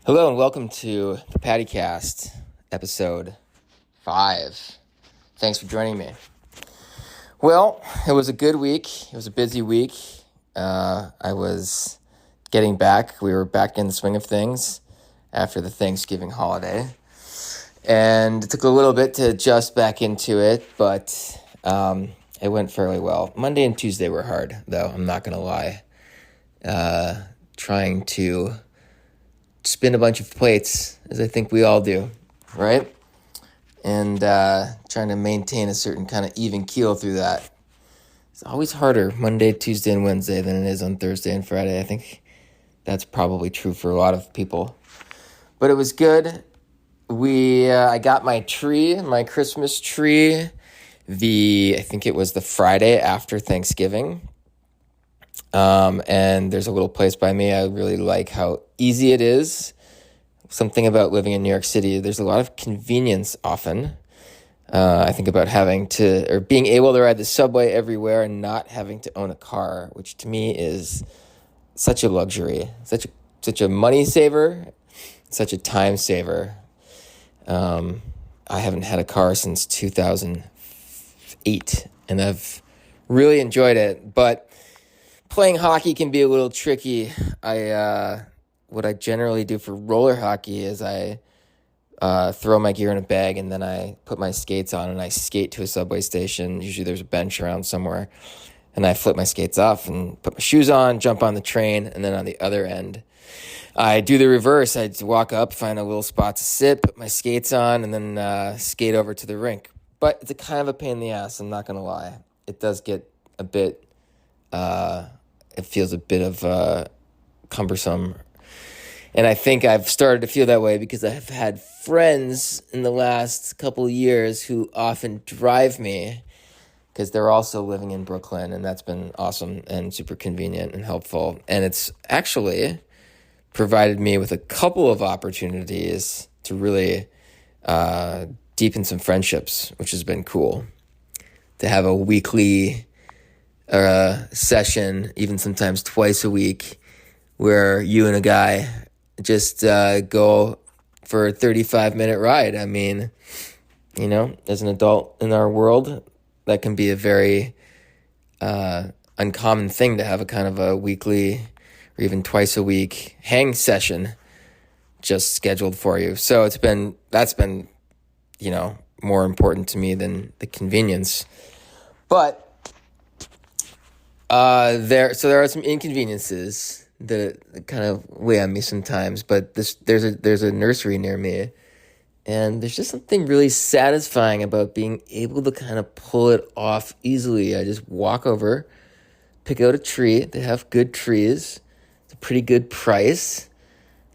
Hello and welcome to the PattyCast, episode 5. Thanks for joining me. Well, it was a good week. It was a busy week. I was getting back. We were back in the swing of things after the Thanksgiving holiday. And it took a little bit to adjust back into it, but it went fairly well. Monday and Tuesday were hard, though, I'm not going to lie. Trying to spin a bunch of plates, as I think we all do, right? And trying to maintain a certain kind of even keel through that. It's always harder Monday, Tuesday, and Wednesday than it is on Thursday and Friday. I think that's probably true for a lot of people. But it was good. I got my tree, my Christmas tree, I think it was the Friday after Thanksgiving. And there's a little place by me. I really like how easy it is. Something about living in New York City, there's a lot of convenience often. I think about being able to ride the subway everywhere and not having to own a car, which to me is such a luxury, such a money saver, such a time saver. I haven't had a car since 2008, and I've really enjoyed it, but playing hockey can be a little tricky. What I generally do for roller hockey is I throw my gear in a bag and then I put my skates on and I skate to a subway station. Usually there's a bench around somewhere, and I flip my skates off and put my shoes on, jump on the train, and then on the other end, I do the reverse. I walk up, find a little spot to sit, put my skates on, and then skate over to the rink. But it's a kind of a pain in the ass, I'm not going to lie. It does get a bit, it feels a bit of cumbersome. And I think I've started to feel that way because I have had friends in the last couple of years who often drive me because they're also living in Brooklyn, and that's been awesome and super convenient and helpful. And it's actually provided me with a couple of opportunities to really deepen some friendships, which has been cool. To have a weekly session, even sometimes twice a week, where you and a guy just go for a 35-minute ride. I mean, as an adult in our world, that can be a very uncommon thing to have a kind of a weekly or even twice a week hang session just scheduled for you. So that's been, more important to me than the convenience. But there are some inconveniences that kind of weigh on me sometimes, but there's a nursery near me, and there's just something really satisfying about being able to kind of pull it off easily. I just walk over, pick out a tree. They have good trees. It's a pretty good price.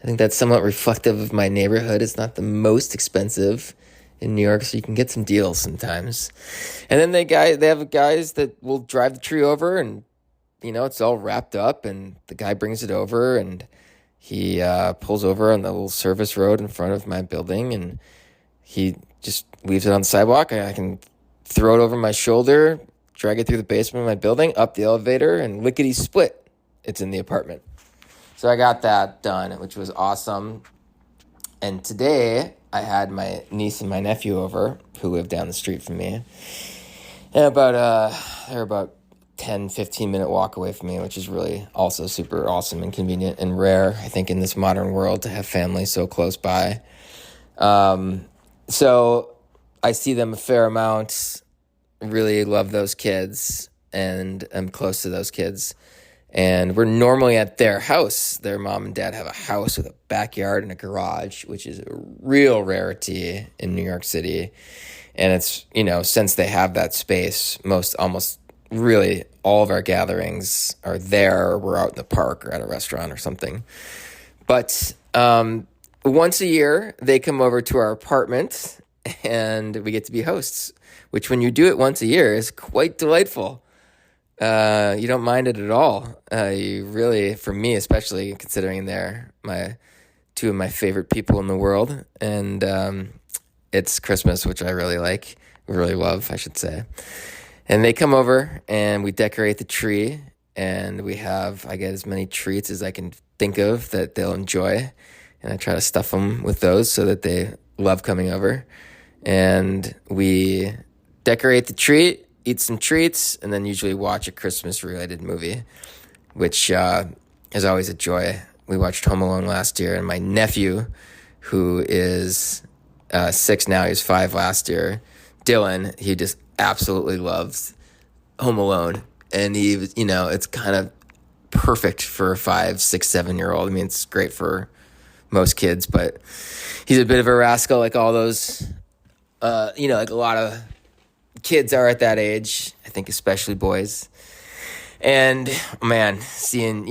I think that's somewhat reflective of my neighborhood. It's not the most expensive in New York, so you can get some deals sometimes. And then they have guys that will drive the tree over, and it's all wrapped up, and the guy brings it over, and he pulls over on the little service road in front of my building, and he just leaves it on the sidewalk. I can throw it over my shoulder, drag it through the basement of my building, up the elevator, and lickety-split, it's in the apartment. So I got that done, which was awesome. And today, I had my niece and my nephew over, who live down the street from me. And they're about 10, 15-minute walk away from me, which is really also super awesome and convenient and rare, I think, in this modern world to have family so close by. So I see them a fair amount, really love those kids, and I'm close to those kids. And we're normally at their house. Their mom and dad have a house with a backyard and a garage, which is a real rarity in New York City. And it's, since they have that space, almost really all of our gatherings are there, or we're out in the park or at a restaurant or something. But once a year, they come over to our apartment and we get to be hosts, which when you do it once a year is quite delightful. You don't mind it at all. You really, for me especially, considering they're two of my favorite people in the world, and it's Christmas, which I really love, I should say. And they come over and we decorate the tree, and I get as many treats as I can think of that they'll enjoy. and I try to stuff them with those so that they love coming over. And we decorate the tree, eat some treats, and then usually watch a Christmas-related movie, which is always a joy. We watched Home Alone last year, and my nephew, who is 6 now, he was 5 last year, Dylan, he just absolutely loves Home Alone. And he was, it's kind of perfect for a 5, 6, 7-year-old. I mean, it's great for most kids, but he's a bit of a rascal, like all those, like a lot of kids are at that age, I think especially boys. And man, seeing,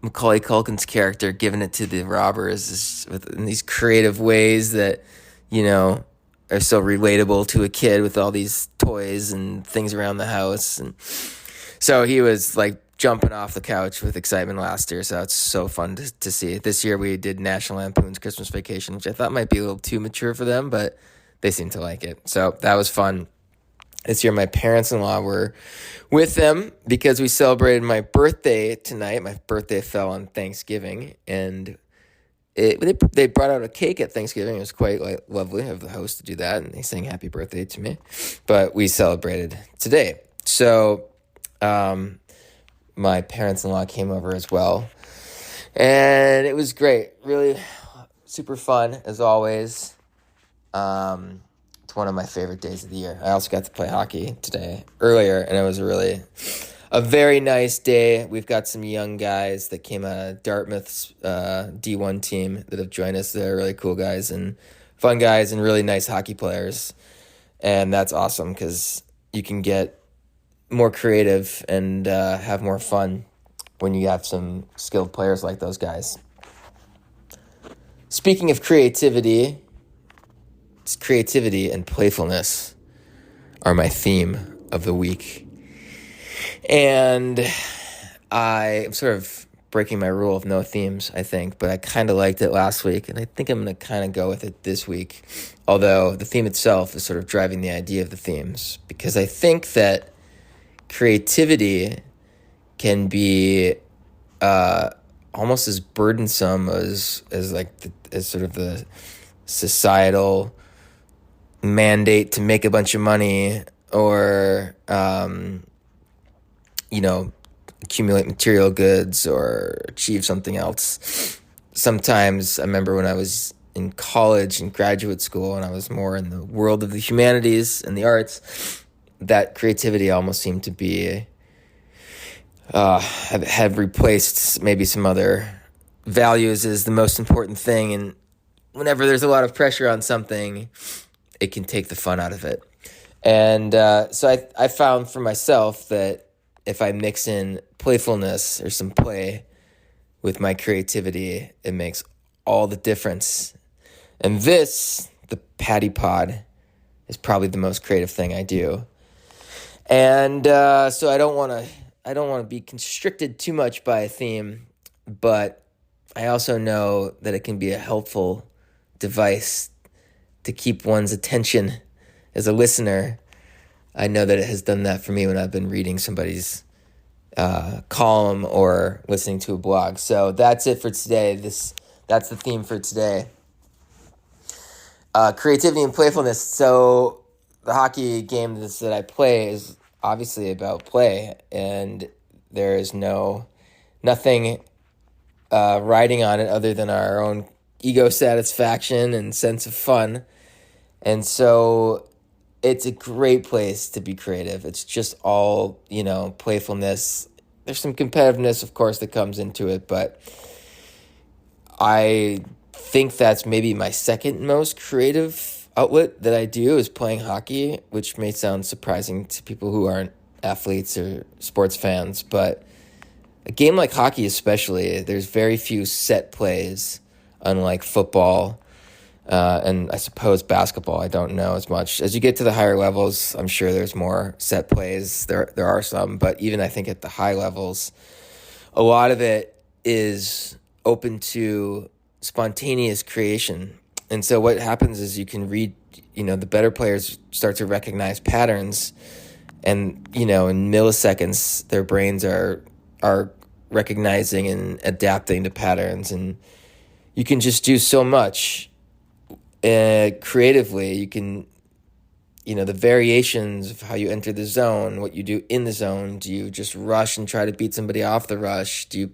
Macaulay Culkin's character giving it to the robbers in these creative ways that, are so relatable to a kid with all these toys and things around the house. And so he was like jumping off the couch with excitement last year. So it's so fun to see. This year we did National Lampoon's Christmas Vacation, which I thought might be a little too mature for them, but they seemed to like it. So that was fun. This year my parents-in-law were with them because we celebrated my birthday tonight. My birthday fell on Thanksgiving, and they brought out a cake at Thanksgiving. It was quite lovely of the host to do that, and they sang happy birthday to me. But we celebrated today. So my parents-in-law came over as well, and it was great. Really super fun, as always. It's one of my favorite days of the year. I also got to play hockey today earlier, and it was really a very nice day. We've got some young guys that came out of Dartmouth's D1 team that have joined us. They're really cool guys and fun guys and really nice hockey players. And that's awesome because you can get more creative and have more fun when you have some skilled players like those guys. Speaking of creativity, creativity and playfulness are my theme of the week. And I'm sort of breaking my rule of no themes, I think, but I kind of liked it last week, and I think I'm going to kind of go with it this week, although the theme itself is sort of driving the idea of the themes, because I think that creativity can be almost as burdensome as sort of the societal mandate to make a bunch of money or accumulate material goods or achieve something else. Sometimes I remember when I was in college and graduate school and I was more in the world of the humanities and the arts, that creativity almost seemed to be have replaced maybe some other values as the most important thing. And whenever there's a lot of pressure on something, it can take the fun out of it. And so I found for myself that if I mix in playfulness or some play with my creativity, it makes all the difference. And the Patty Pod, is probably the most creative thing I do. And so I don't want to be constricted too much by a theme, but I also know that it can be a helpful device to keep one's attention as a listener. I know that it has done that for me when I've been reading somebody's column or listening to a blog. So that's it for today. That's the theme for today. Creativity and playfulness. So the hockey game that I play is obviously about play, and there is nothing riding on it other than our own ego satisfaction and sense of fun. And so it's a great place to be creative. It's just all, playfulness. There's some competitiveness, of course, that comes into it, but I think that's maybe my second most creative outlet that I do is playing hockey, which may sound surprising to people who aren't athletes or sports fans, but a game like hockey especially, there's very few set plays, unlike football. And I suppose basketball, I don't know as much. As you get to the higher levels, I'm sure there's more set plays. There are some, but even I think at the high levels, a lot of it is open to spontaneous creation. And so what happens is you can read, the better players start to recognize patterns, and, in milliseconds, their brains are recognizing and adapting to patterns, and you can just do so much creatively. You can, the variations of how you enter the zone, what you do in the zone. Do you just rush and try to beat somebody off the rush? Do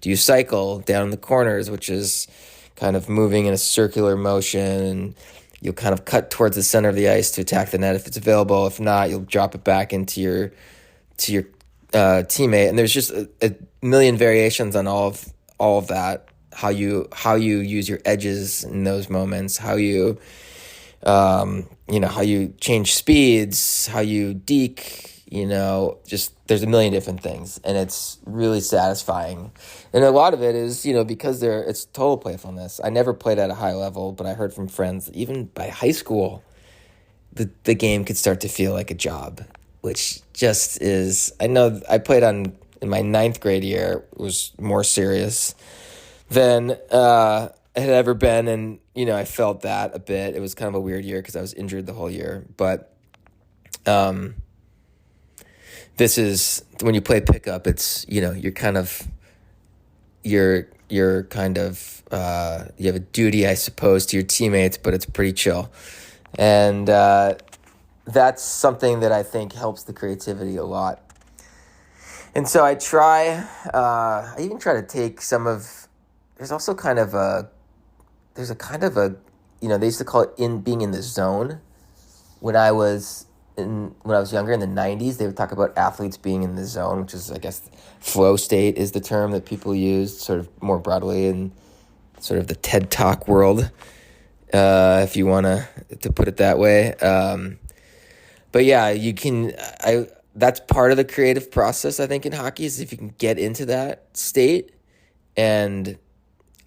you cycle down the corners, which is kind of moving in a circular motion, and you'll kind of cut towards the center of the ice to attack the net if it's available. If not, you'll drop it back into your teammate. And there's just a million variations on all of that. How you use your edges in those moments. How you how you change speeds. How you deke. Just there's a million different things, and it's really satisfying. And a lot of it is, because it's total playfulness. I never played at a high level, but I heard from friends that even by high school, the game could start to feel like a job, which just is. I know I played in my 9th grade year. It was more serious than it had ever been, and I felt that a bit. It was kind of a weird year because I was injured the whole year, but this is when you play pickup. It's you're kind of you have a duty, I suppose, to your teammates, but it's pretty chill, and that's something that I think helps the creativity a lot. And so I even try to take some of. There's also they used to call it being in the zone. When I was younger in the 90s, they would talk about athletes being in the zone, which is, I guess, flow state is the term that people use sort of more broadly in sort of the TED Talk world, if you want to put it that way. But yeah, that's part of the creative process, I think, in hockey, is if you can get into that state. And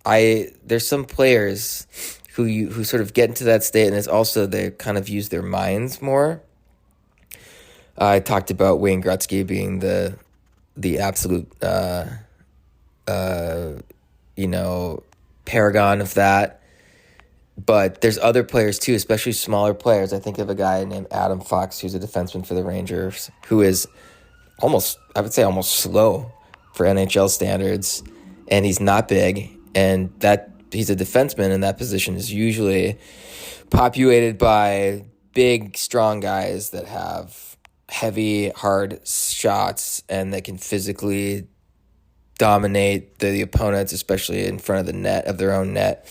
there's some players who sort of get into that state, and it's also they kind of use their minds more. I talked about Wayne Gretzky being the absolute paragon of that. But there's other players too, especially smaller players. I think of a guy named Adam Fox, who's a defenseman for the Rangers, who is almost slow for NHL standards, and he's not big, and that he's a defenseman, and that position is usually populated by big, strong guys that have heavy, hard shots, and they can physically dominate the opponents, especially in front of the net, of their own net.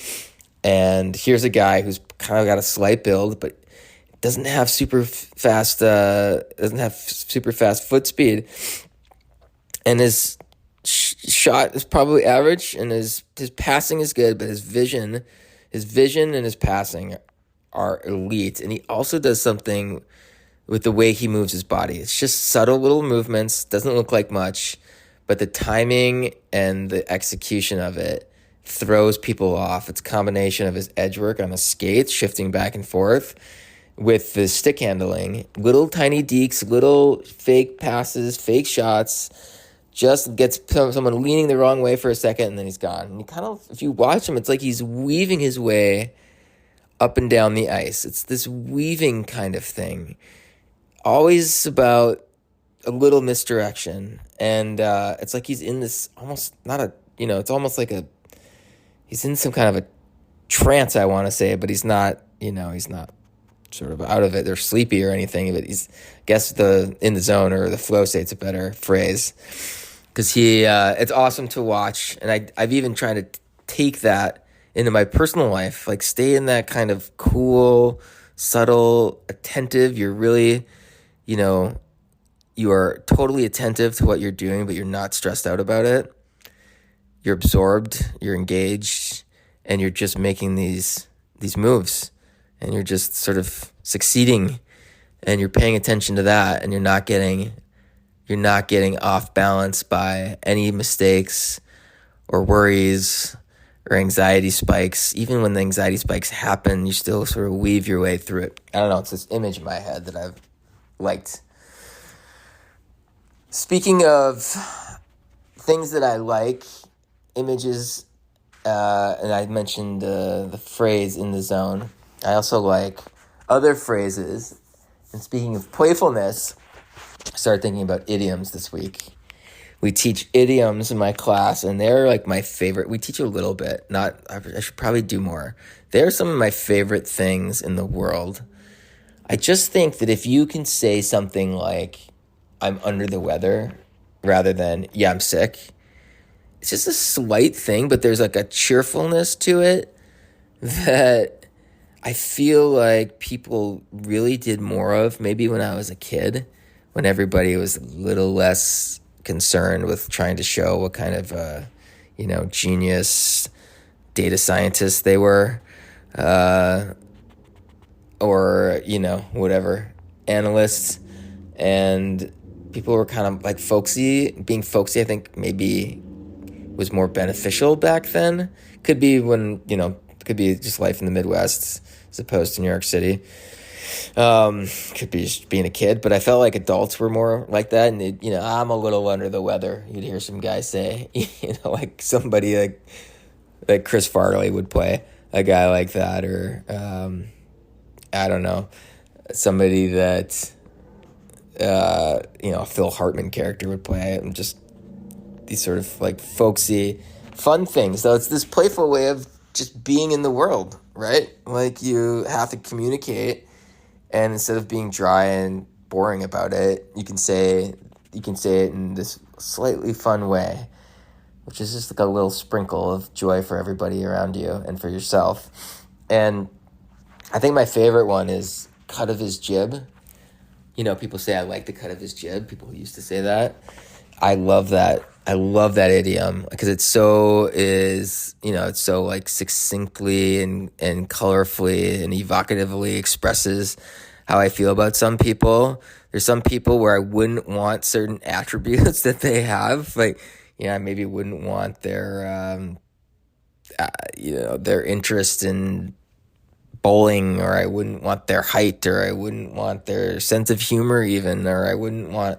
And here's a guy who's kind of got a slight build, but doesn't have super fast foot speed, and his shot is probably average, and his passing is good, but his vision and his passing are elite. And he also does something with the way he moves his body. It's just subtle little movements, doesn't look like much, but the timing and the execution of it throws people off. It's a combination of his edge work on the skates, shifting back and forth, with the stick handling, little tiny dekes, little fake passes, fake shots, just gets someone leaning the wrong way for a second, and then he's gone. And you kind of, if you watch him, it's like he's weaving his way up and down the ice. It's this weaving kind of thing. Always about a little misdirection. And it's like he's in this almost it's almost like he's in some kind of a trance, I want to say, but he's not sort of out of it or sleepy or anything, but he's, I guess, in the zone, or the flow state's a better phrase, because it's awesome to watch. And I've even tried to take that into my personal life, like stay in that kind of cool, subtle, attentive. You're really, you are totally attentive to what you're doing, but you're not stressed out about it. You're absorbed, you're engaged, and you're just making these moves, and you're just sort of succeeding, and you're paying attention to that, and you're not getting off balance by any mistakes or worries or anxiety spikes. Even when the anxiety spikes happen, you still sort of weave your way through it. I don't know, it's this image in my head that I've liked. Speaking of things that I like, images, and I mentioned the phrase "in the zone." I also like other phrases. And speaking of playfulness, I started thinking about idioms this week. We teach idioms in my class, and they're like my favorite. We teach a little bit. Not, I should probably do more. They're some of my favorite things in the world. I just think that if you can say something like, I'm under the weather, rather than, yeah, I'm sick, it's just a slight thing, but there's like a cheerfulness to it that I feel like people really did more of maybe when I was a kid, when everybody was a little less concerned with trying to show what kind of, genius data scientists they were, or, whatever, analysts. And people were kind of like folksy. Being folksy, I think maybe was more beneficial back then. Could be could be just life in the Midwest as opposed to New York City. Could be just being a kid, but I felt like adults were more like that. And I'm a little under the weather. You'd hear some guy say, like somebody like Chris Farley would play a guy like that, or I don't know, somebody that a Phil Hartman character would play. And just these sort of like folksy, fun things. So it's this playful way of just being in the world, right? Like you have to communicate. And instead of being dry and boring about it, you can say it in this slightly fun way, which is just like a little sprinkle of joy for everybody around you and for yourself. And I think my favorite one is cut of his jib. People say I like the cut of his jib. People used to say that. I love that. I love that idiom because it's so like succinctly and colorfully and evocatively expresses how I feel about some people. There's some people where I wouldn't want certain attributes that they have. Like, I maybe wouldn't want their interest in bowling, or I wouldn't want their height, or I wouldn't want their sense of humor even, or I wouldn't want,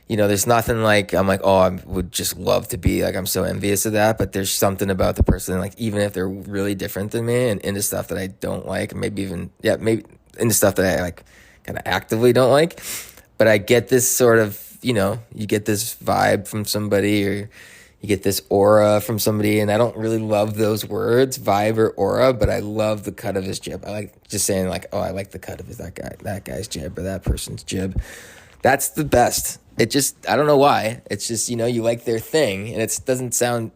there's nothing like, I'm like, oh, I would just love to be like, I'm so envious of that. But there's something about the person, like, even if they're really different than me and into stuff that I don't like, maybe into stuff that I like kind of actively don't like. But I get this sort of, you get this vibe from somebody, or you get this aura from somebody, and I don't really love those words, vibe or aura, but I love the cut of his jib. I like just saying like, oh, I like the cut of that guy's jib, or that person's jib. That's the best. It just, I don't know why. It's just, you like their thing, and it doesn't sound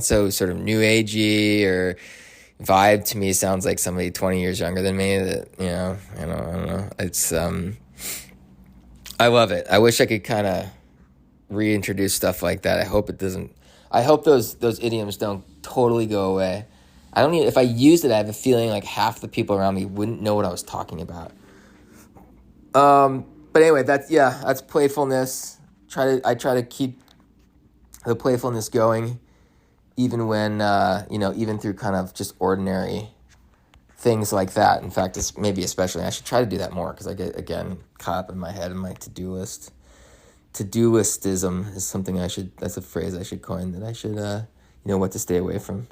so sort of new agey, or vibe to me sounds like somebody 20 years younger than me that, I don't know. It's, I love it. I wish I could kind of reintroduce stuff like that. I hope it doesn't. I hope those idioms don't totally go away. I don't even, if I used it, I have a feeling like half the people around me wouldn't know what I was talking about. But anyway, that's playfulness. I try to keep the playfulness going, even when even through kind of just ordinary things like that. In fact, it's maybe especially, I should try to do that more, because I get, again, caught up in my head in my to-do list. To-do listism is something that's a phrase I should coin, that I should, what to stay away from.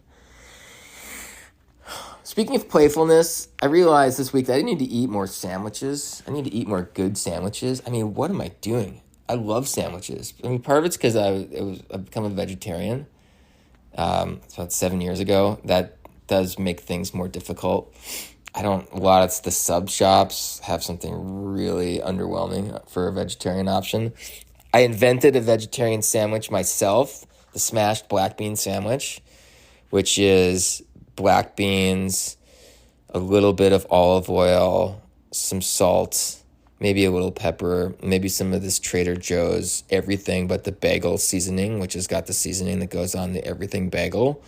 Speaking of playfulness, I realized this week that I need to eat more sandwiches. I need to eat more good sandwiches. I mean, what am I doing? I love sandwiches. I mean, part of it's because I've become a vegetarian. It's about 7 years ago. That does make things more difficult. A lot of the sub shops have something really underwhelming for a vegetarian option. I invented a vegetarian sandwich myself, the smashed black bean sandwich, which is black beans, a little bit of olive oil, some salt, maybe a little pepper, maybe some of this Trader Joe's everything but the bagel seasoning, which has got the seasoning that goes on the everything bagel.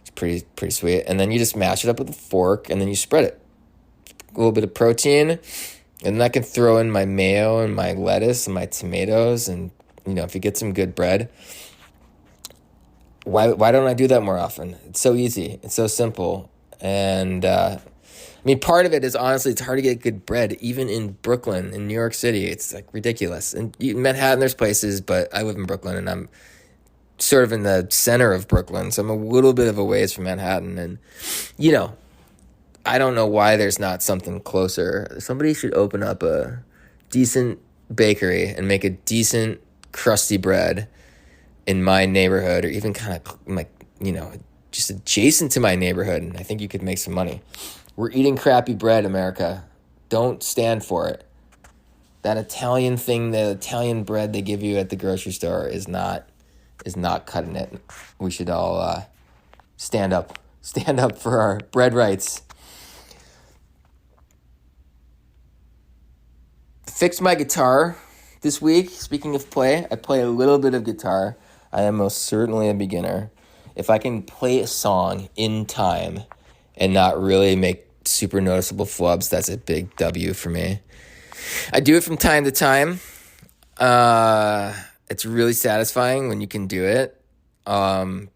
It's pretty sweet. And then you just mash it up with a fork, and then you spread it. A little bit of protein, and then I can throw in my mayo and my lettuce and my tomatoes, and if you get some good bread. Why don't I do that more often? It's so easy. It's so simple. And part of it is, honestly, it's hard to get good bread, even in Brooklyn, in New York City. It's like ridiculous. And in Manhattan, there's places, but I live in Brooklyn, and I'm sort of in the center of Brooklyn, so I'm a little bit of a ways from Manhattan. And I don't know why there's not something closer. Somebody should open up a decent bakery and make a decent crusty bread in my neighborhood, or even kind of like, just adjacent to my neighborhood, and I think you could make some money. We're eating crappy bread, America. Don't stand for it. That Italian thing, the Italian bread they give you at the grocery store is not cutting it. We should all stand up for our bread rights. Fixed my guitar this week. Speaking of play, I play a little bit of guitar. I am most certainly a beginner. If I can play a song in time and not really make super noticeable flubs, that's a big W for me. I do it from time to time. It's really satisfying when you can do it. But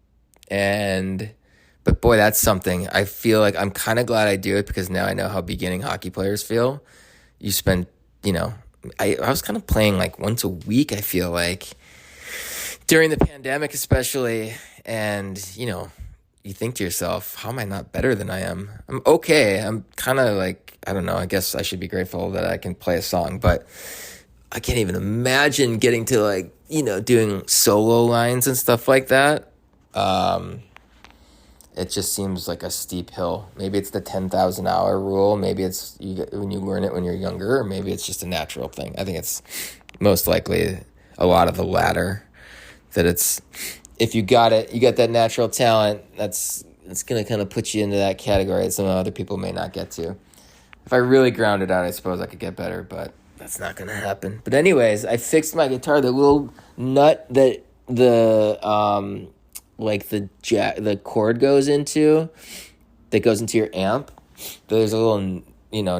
boy, that's something. I feel like I'm kind of glad I do it, because now I know how beginning hockey players feel. You spend, I was kind of playing like once a week, I feel like, during the pandemic especially. And, you think to yourself, how am I not better than I am? I'm okay. I'm kind of like, I don't know, I guess I should be grateful that I can play a song, but I can't even imagine getting to like, doing solo lines and stuff like that. It just seems like a steep hill. Maybe it's the 10,000 hour rule. Maybe it's when you learn it when you're younger, or maybe it's just a natural thing. I think it's most likely a lot of the latter, that it's, if you got it, you got that natural talent, it's going to kind of put you into that category that some other people may not get to. If I really ground it out, I suppose I could get better, but that's not going to happen. But anyways, I fixed my guitar. The little nut that the cord goes into, that goes into your amp, there's a little,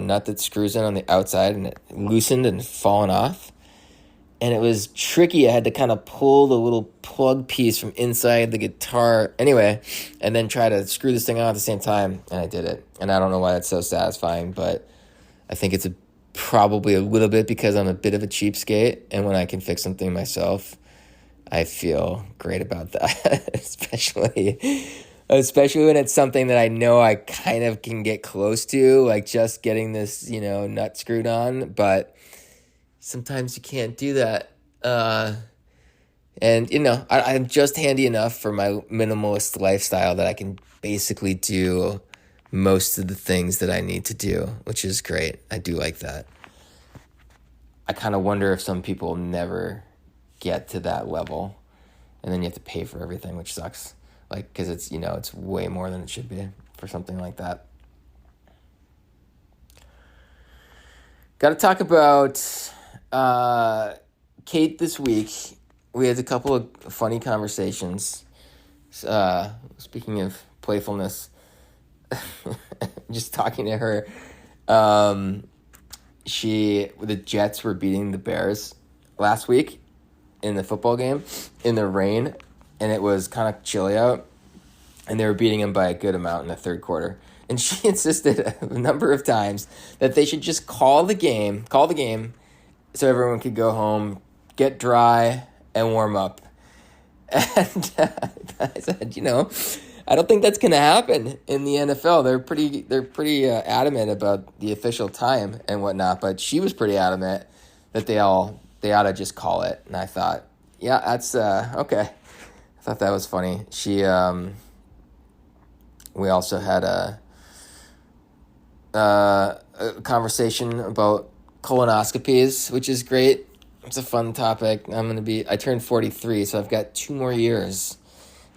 nut that screws in on the outside, and it loosened and fallen off. And it was tricky. I had to kind of pull the little plug piece from inside the guitar anyway, and then try to screw this thing on at the same time. And I did it. And I don't know why that's so satisfying, but I think it's probably a little bit because I'm a bit of a cheapskate. And when I can fix something myself, I feel great about that, especially when it's something that I know I kind of can get close to, like just getting this, nut screwed on. But sometimes you can't do that. I'm just handy enough for my minimalist lifestyle that I can basically do most of the things that I need to do, which is great. I do like that. I kind of wonder if some people never get to that level, and then you have to pay for everything, which sucks. Like, because it's, it's way more than it should be for something like that. Got to talk about Kate this week. We had a couple of funny conversations. Speaking of playfulness, just talking to her. The Jets were beating the Bears last week in the football game in the rain, and it was kind of chilly out, and they were beating them by a good amount in the third quarter. And she insisted a number of times that they should just call the game so everyone could go home, get dry, and warm up. And I said, I don't think that's going to happen in the NFL. They're pretty adamant about the official time and whatnot, but she was pretty adamant that they ought to just call it. And I thought, yeah, that's okay. I thought that was funny. We also had a conversation about colonoscopies, which is great. It's a fun topic. I turned 43, so I've got 2 more years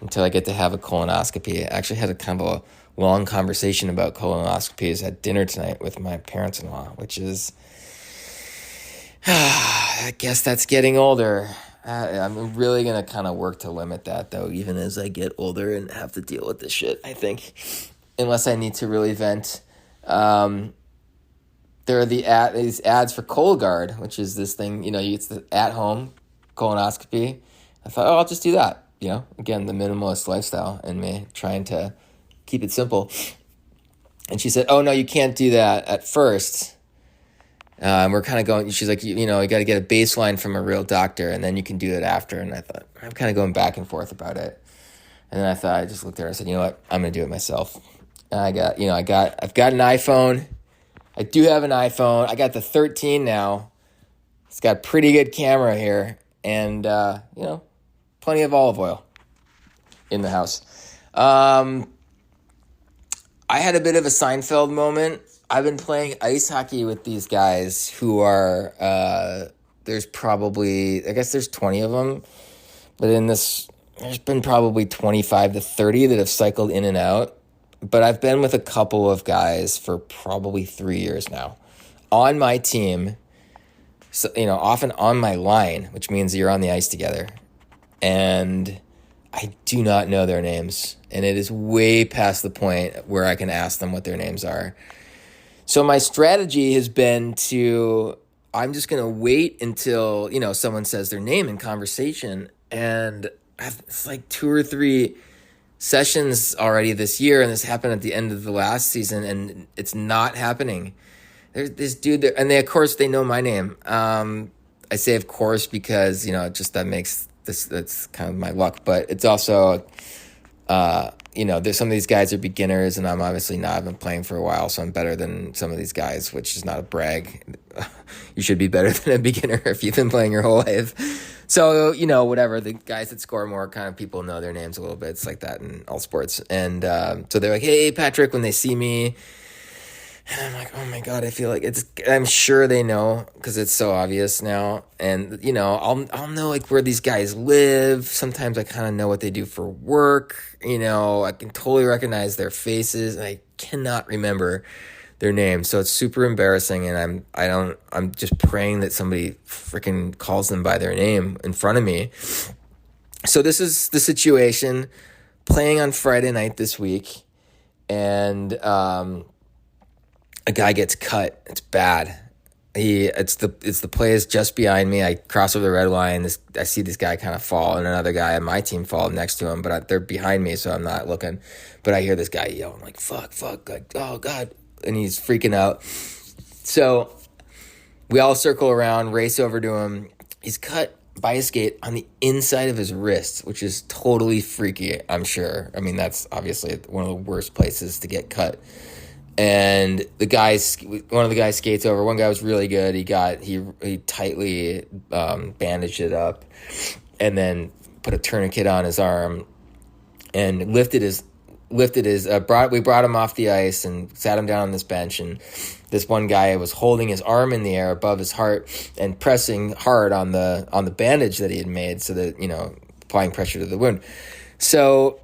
until I get to have a colonoscopy. I actually had a kind of a long conversation about colonoscopies at dinner tonight with my parents-in-law, which is, I guess that's getting older. I'm really going to kind of work to limit that, though, even as I get older and have to deal with this shit, I think. Unless I need to really vent. There are these ads for Cologuard, which is this thing, it's the at-home colonoscopy. I thought, I'll just do that. Again, the minimalist lifestyle in me, trying to keep it simple. And she said, oh, no, you can't do that at first. We're kind of going, she's like, you got to get a baseline from a real doctor, and then you can do it after. And I thought, I'm kind of going back and forth about it. And then I just looked at her and said, you know what, I'm going to do it myself. And I've got an iPhone. I do have an iPhone. I got the 13 now. It's got a pretty good camera here. And, plenty plenty of olive oil in the house. I had a bit of a Seinfeld moment. I've been playing ice hockey with these guys who are, there's probably, I guess there's 20 of them, but there's been probably 25 to 30 that have cycled in and out. But I've been with a couple of guys for probably 3 years now on my team, so, often on my line, which means you're on the ice together. And I do not know their names. And it is way past the point where I can ask them what their names are. So my strategy has been I'm just going to wait until, someone says their name in conversation. And it's like 2 or 3 sessions already this year. And this happened at the end of the last season. And it's not happening. There's this dude there. And of course, they know my name. I say, of course, because, just that's kind of my luck. But it's also, there's some of these guys are beginners, and I'm obviously not. I've been playing for a while, so I'm better than some of these guys, which is not a brag. You should be better than a beginner if you've been playing your whole life. So, whatever. The guys that score more, kind of people know their names a little bit. It's like that in all sports. And so they're like, hey, Patrick, when they see me. And I'm like, oh my God, I feel like I'm sure they know because it's so obvious now. And, I'll know like where these guys live. Sometimes I kind of know what they do for work. I can totally recognize their faces, and I cannot remember their names. So it's super embarrassing. And I'm just praying that somebody freaking calls them by their name in front of me. So this is the situation, playing on Friday night this week. And, a guy gets cut. It's bad. It's the play is just behind me. I cross over the red line. I see this guy kind of fall, and another guy on my team fall next to him, but they're behind me, so I'm not looking. But I hear this guy yelling like "fuck," like "oh God," and he's freaking out. So we all circle around, race over to him. He's cut by a skate on the inside of his wrist, which is totally freaky. I'm sure. I mean, that's obviously one of the worst places to get cut. And one of the guys skates over. One guy was really good. He tightly bandaged it up, and then put a tourniquet on his arm, and we brought him off the ice and sat him down on this bench. And this one guy was holding his arm in the air above his heart and pressing hard on the bandage that he had made, so that applying pressure to the wound. So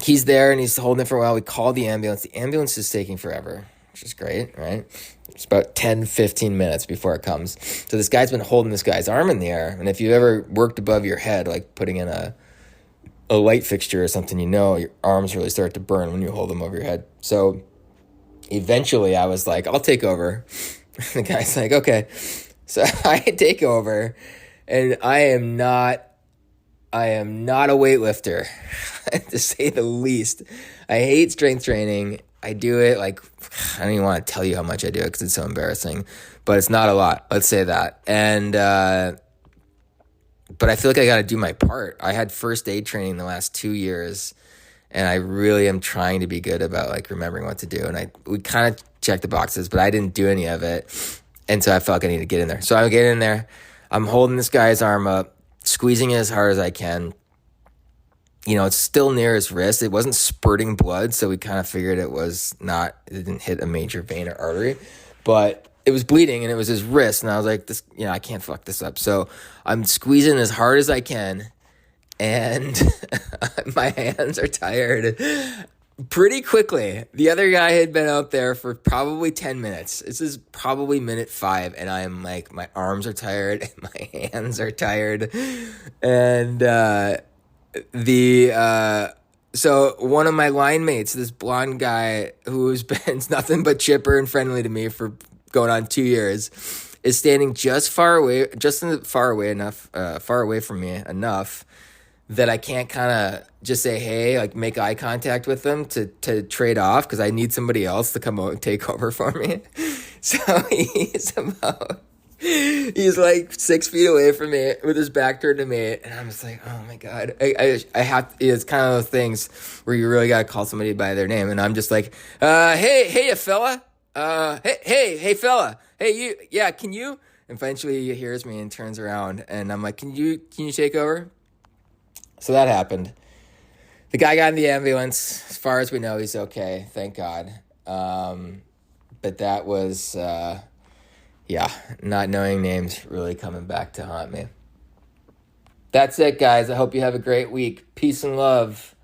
he's there and he's holding it for a while. We called the ambulance. The ambulance is taking forever, which is great, right? It's about 10, 15 minutes before it comes. So this guy's been holding this guy's arm in the air. And if you've ever worked above your head, like putting in a light fixture or something, your arms really start to burn when you hold them over your head. So eventually I was like, I'll take over. The guy's like, okay. So I take over, and I am not a weightlifter, to say the least. I hate strength training. I do it I don't even want to tell you how much I do it because it's so embarrassing, but it's not a lot. Let's say that. And, but I feel like I got to do my part. I had first aid training the last 2 years, and I really am trying to be good about remembering what to do. And we kind of checked the boxes, but I didn't do any of it. And so I felt like I need to get in there. So I get in there. I'm holding this guy's arm up, squeezing it as hard as I can. It's still near his wrist. It wasn't spurting blood, so we kind of figured it didn't hit a major vein or artery, but it was bleeding, and it was his wrist. And I was like, I can't fuck this up. So I'm squeezing as hard as I can, and my hands are tired pretty quickly. The other guy had been out there for probably 10 minutes. This is probably minute 5, and I am like, my arms are tired, and my hands are tired. And so one of my line mates, this blonde guy who's been nothing but chipper and friendly to me for going on 2 years, is standing far away from me enough that I can't kind of just say, hey, make eye contact with them to trade off, because I need somebody else to come out and take over for me. So he's 6 feet away from me with his back turned to me. And I'm just like, oh my God. I have, it's kind of those things where you really got to call somebody by their name. And I'm just like, hey, fella. Hey, fella. Hey, you, yeah, can you? And eventually he hears me and turns around, and I'm like, can you take over? So that happened. The guy got in the ambulance. As far as we know, he's okay. Thank God. But that was, yeah, not knowing names really coming back to haunt me. That's it, guys. I hope you have a great week. Peace and love.